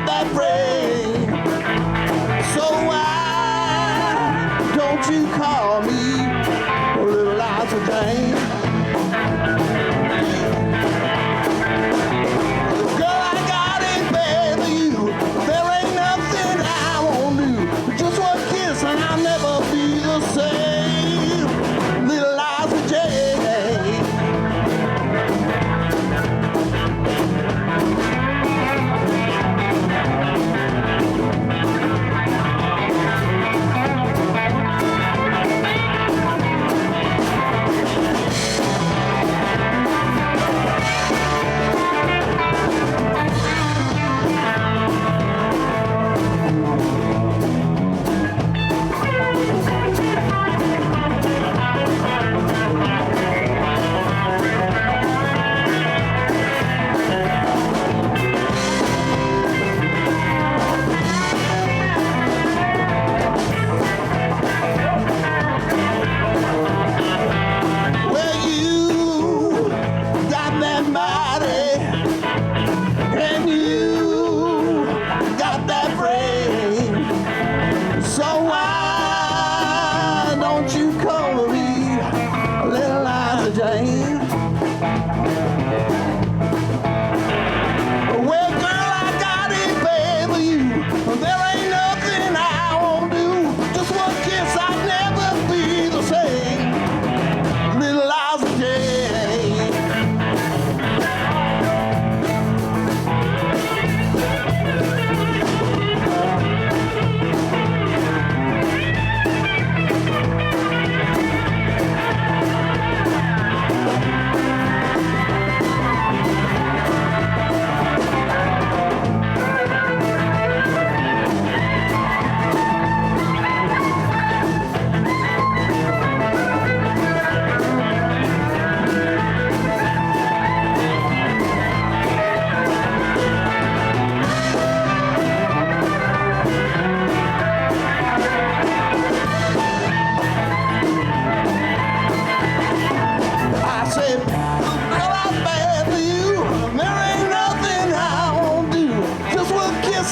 that frame. So why don't you call me Little Liza Jane? Girl, I got it bad for you. There ain't nothing I won't do. Just one kiss and I'll never be the same. Little Liza Jane.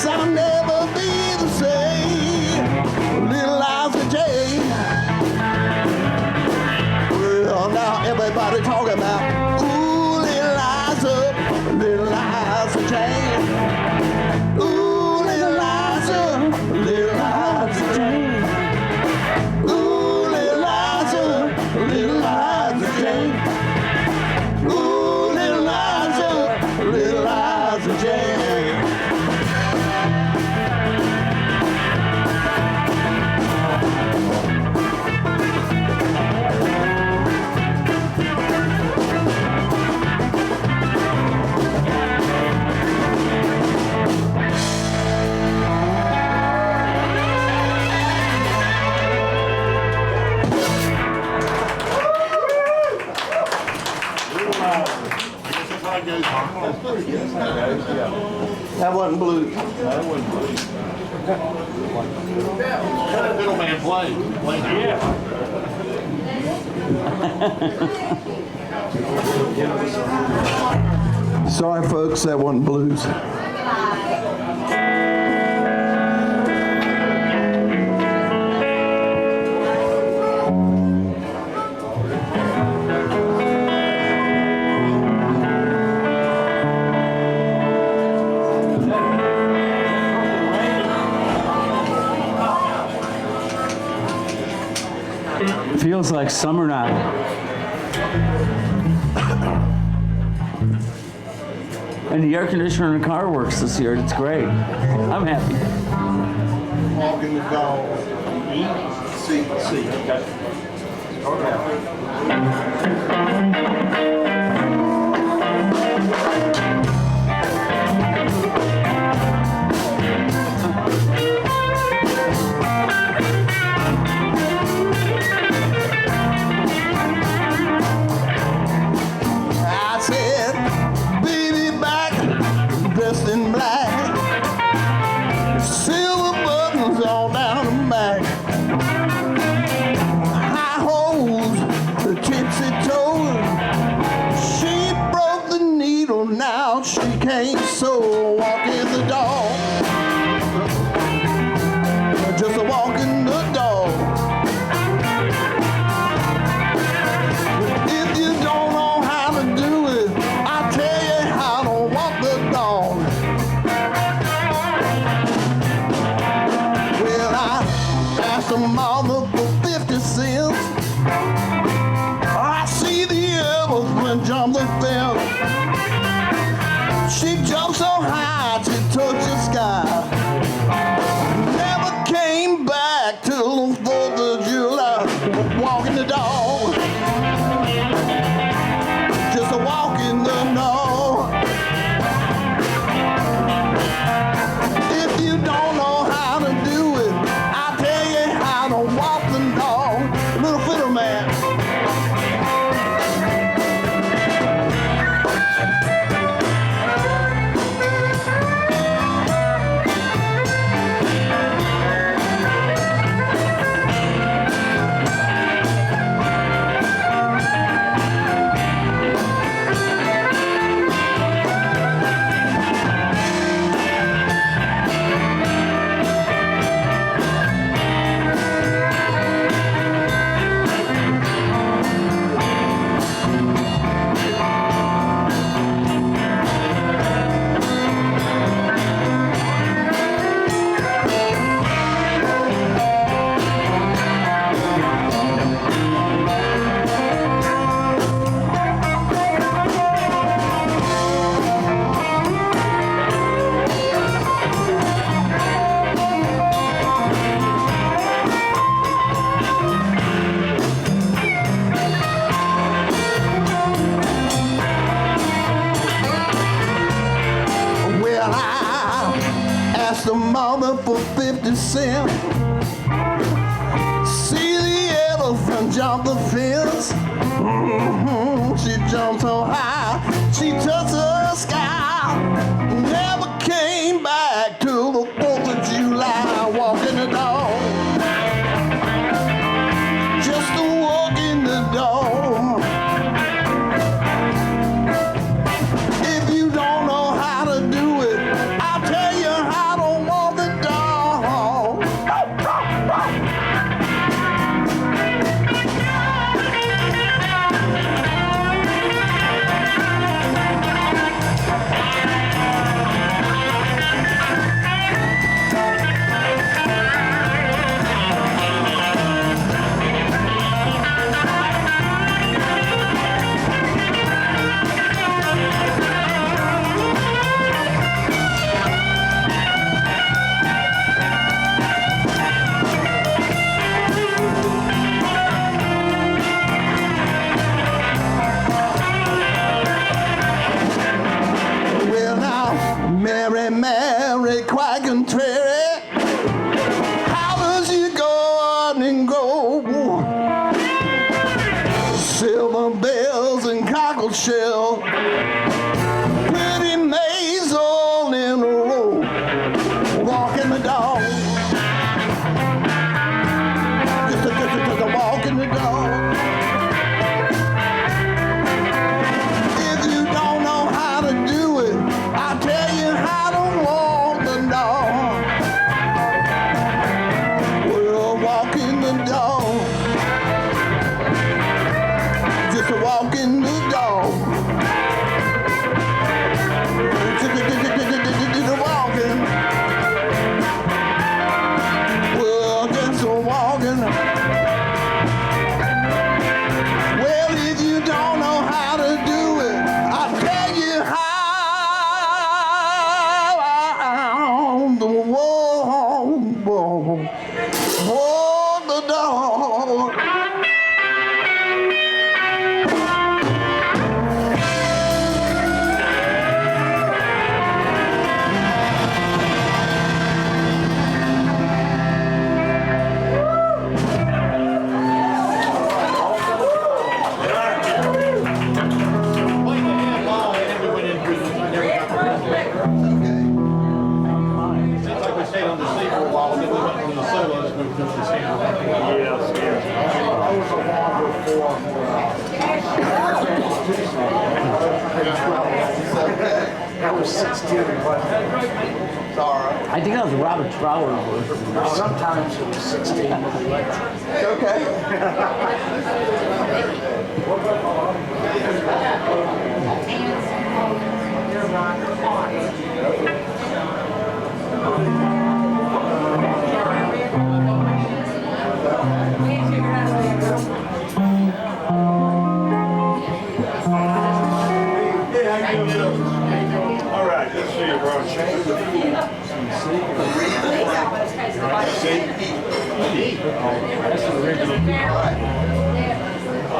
I'll never be the same. Little Liza Jane. Well, now everybody talking about, ooh, little Liza Jane. Ooh, little Liza Jane. Ooh, little Liza Jane. Ooh, little Liza Jane. That wasn't blues. That wasn't blues. Middleman played. Yeah. Sorry, folks, that wasn't blues. Feels like summer now. And the air conditioner in the car works this year. It's great. I'm happy. Walking the dog. See. In black, silver buttons all down the back, high hose, the tipsy toes, the mother for 50 cents. I see the elephant jump the fence. She jumped so high she touched the sky. Never came back till the 4th of July. Walking the dog, just a walk in the dog. If you don't know how to do it, I'll tell you how to walk the dog. Little fiddle man. The mother for 50 cents. See the elephant jump the fence. She jumped so high, she touched the sky. Never came back till the 4th of July. Walking the dog, just a walk in the dog. If you don't know how to do it, I'll tell you how to walk the dog. Mary, Mary, quite contrary. How does you go on and grow? Silver bells and cockle shell, pretty maids all in a row, walking the dog, just a walking the dog. If you don't know how to do it, I'll tell you how to walk the dog. We're walking the dog, just a walking the dog. Walking, we're just a walking. Well, if you don't know how to do it, I'll tell you how. The walk the dog. That was 16. I think that was Robert Trower. Sometimes it was 16. Okay.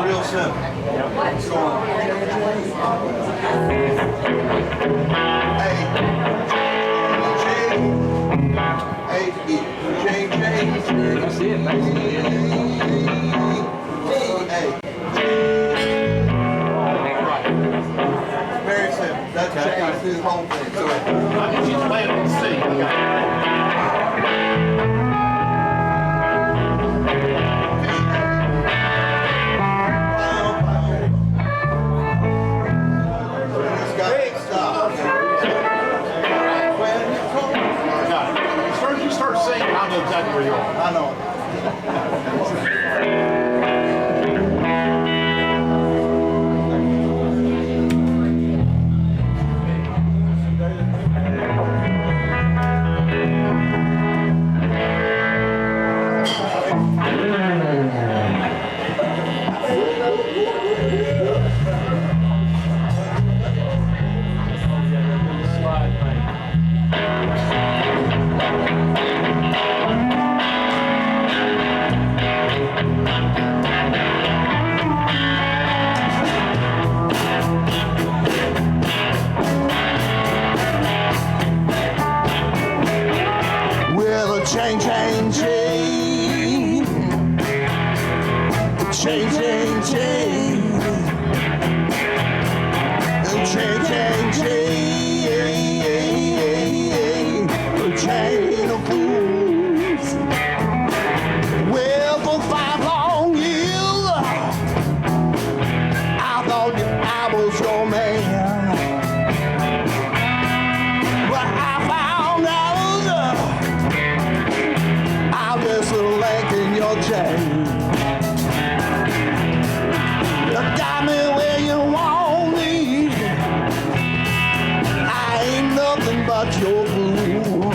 Real simple. What's going on? I see it, nice. Very simple. That's his whole thing. So I think she's playing on C. As soon as you start singing, I know exactly where you are. I know. Chain, chain, chain. Chain, chain, chain. Chain, chain, chain. Chain of fools. Well, for 5 long years, I thought that I was your man. But I found out just a link in your chain. You got me where you want me. I ain't nothing but your fool.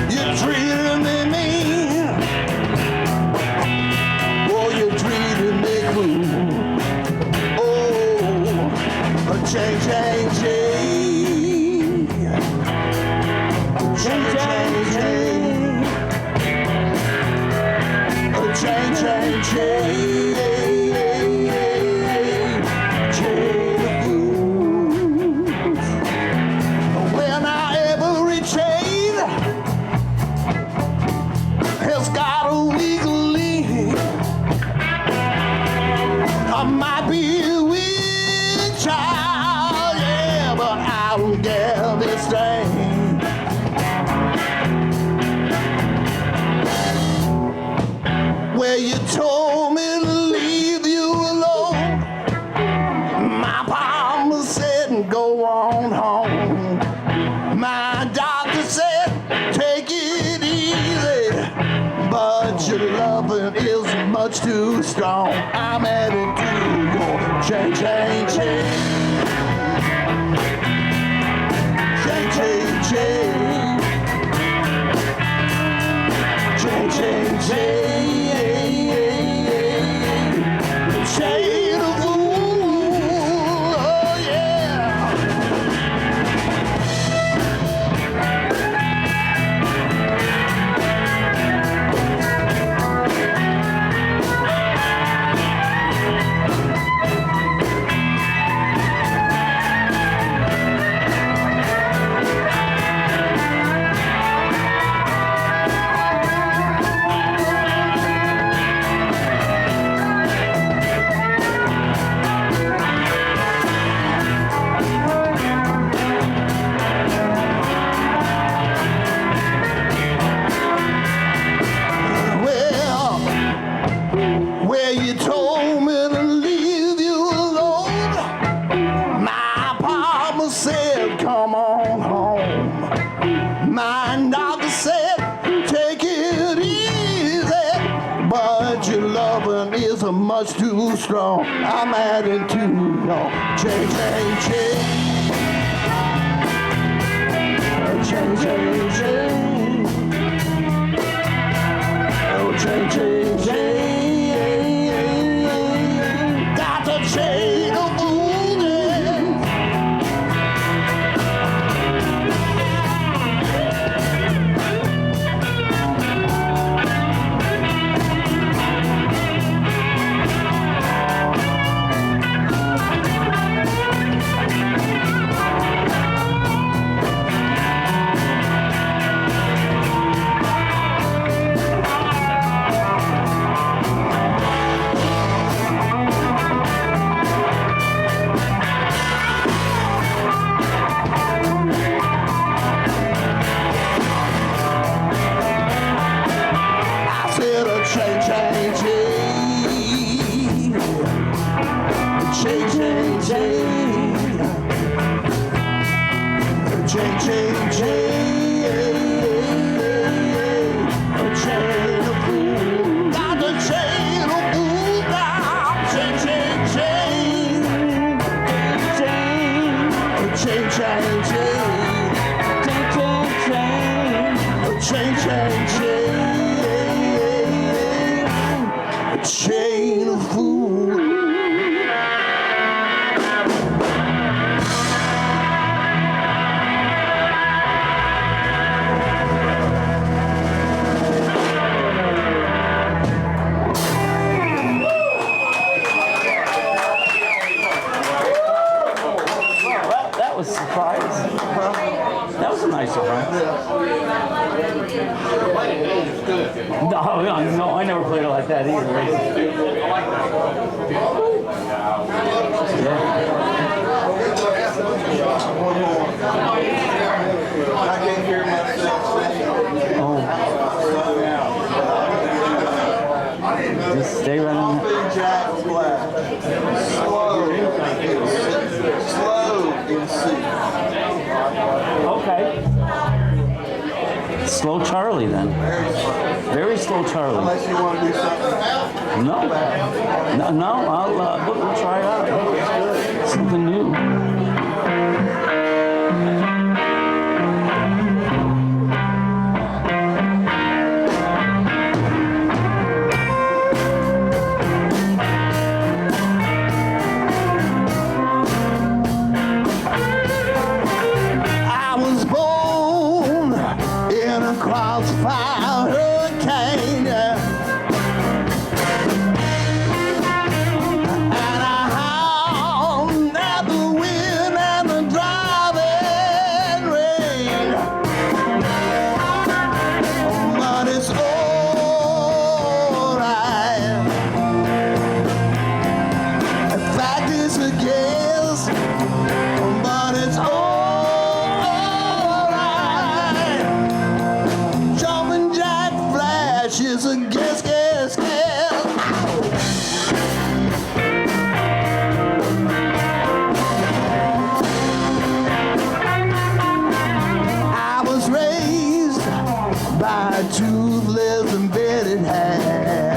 You treated me mean. Oh, you treated me cruel. Oh, chain, chain, chain. Chain, chain, chain. Chain, chain, chain, chain of fools. When every chain has got a weak link, I might be a weak child, yeah, but I don't get this thing. Where you told me to leave you alone, my mama said go on home. My doctor said take it easy, but your loving is much too strong. I'm headed to your chain, chain, chain. Chain, chain, chain. Chain, chain, chain. Chain of fools, oh yeah. Much too strong. I'm adding to your chain, chain, chain. Chain, chain, chain. Oh, chain, chain, chain. Got the chain of fools. chain, chain, chain of food. That was a surprise. That was a nice surprise. No, I never played it like that either. I can't hear myself sing. Oh, just stay right on. Jack Black. Slow in C. Okay. Slow Charlie then. Very slow Charlie. Unless you want to do something. No, we'll try it out. Something new. I was born in a crossfire hurricane, and I howled at the wind and the driving rain. But it's alright. In fact, it's a guess, but it's alright. Jumping Jack Flash is a guess, guess, guess. I was raised by a toothless and embedded hand.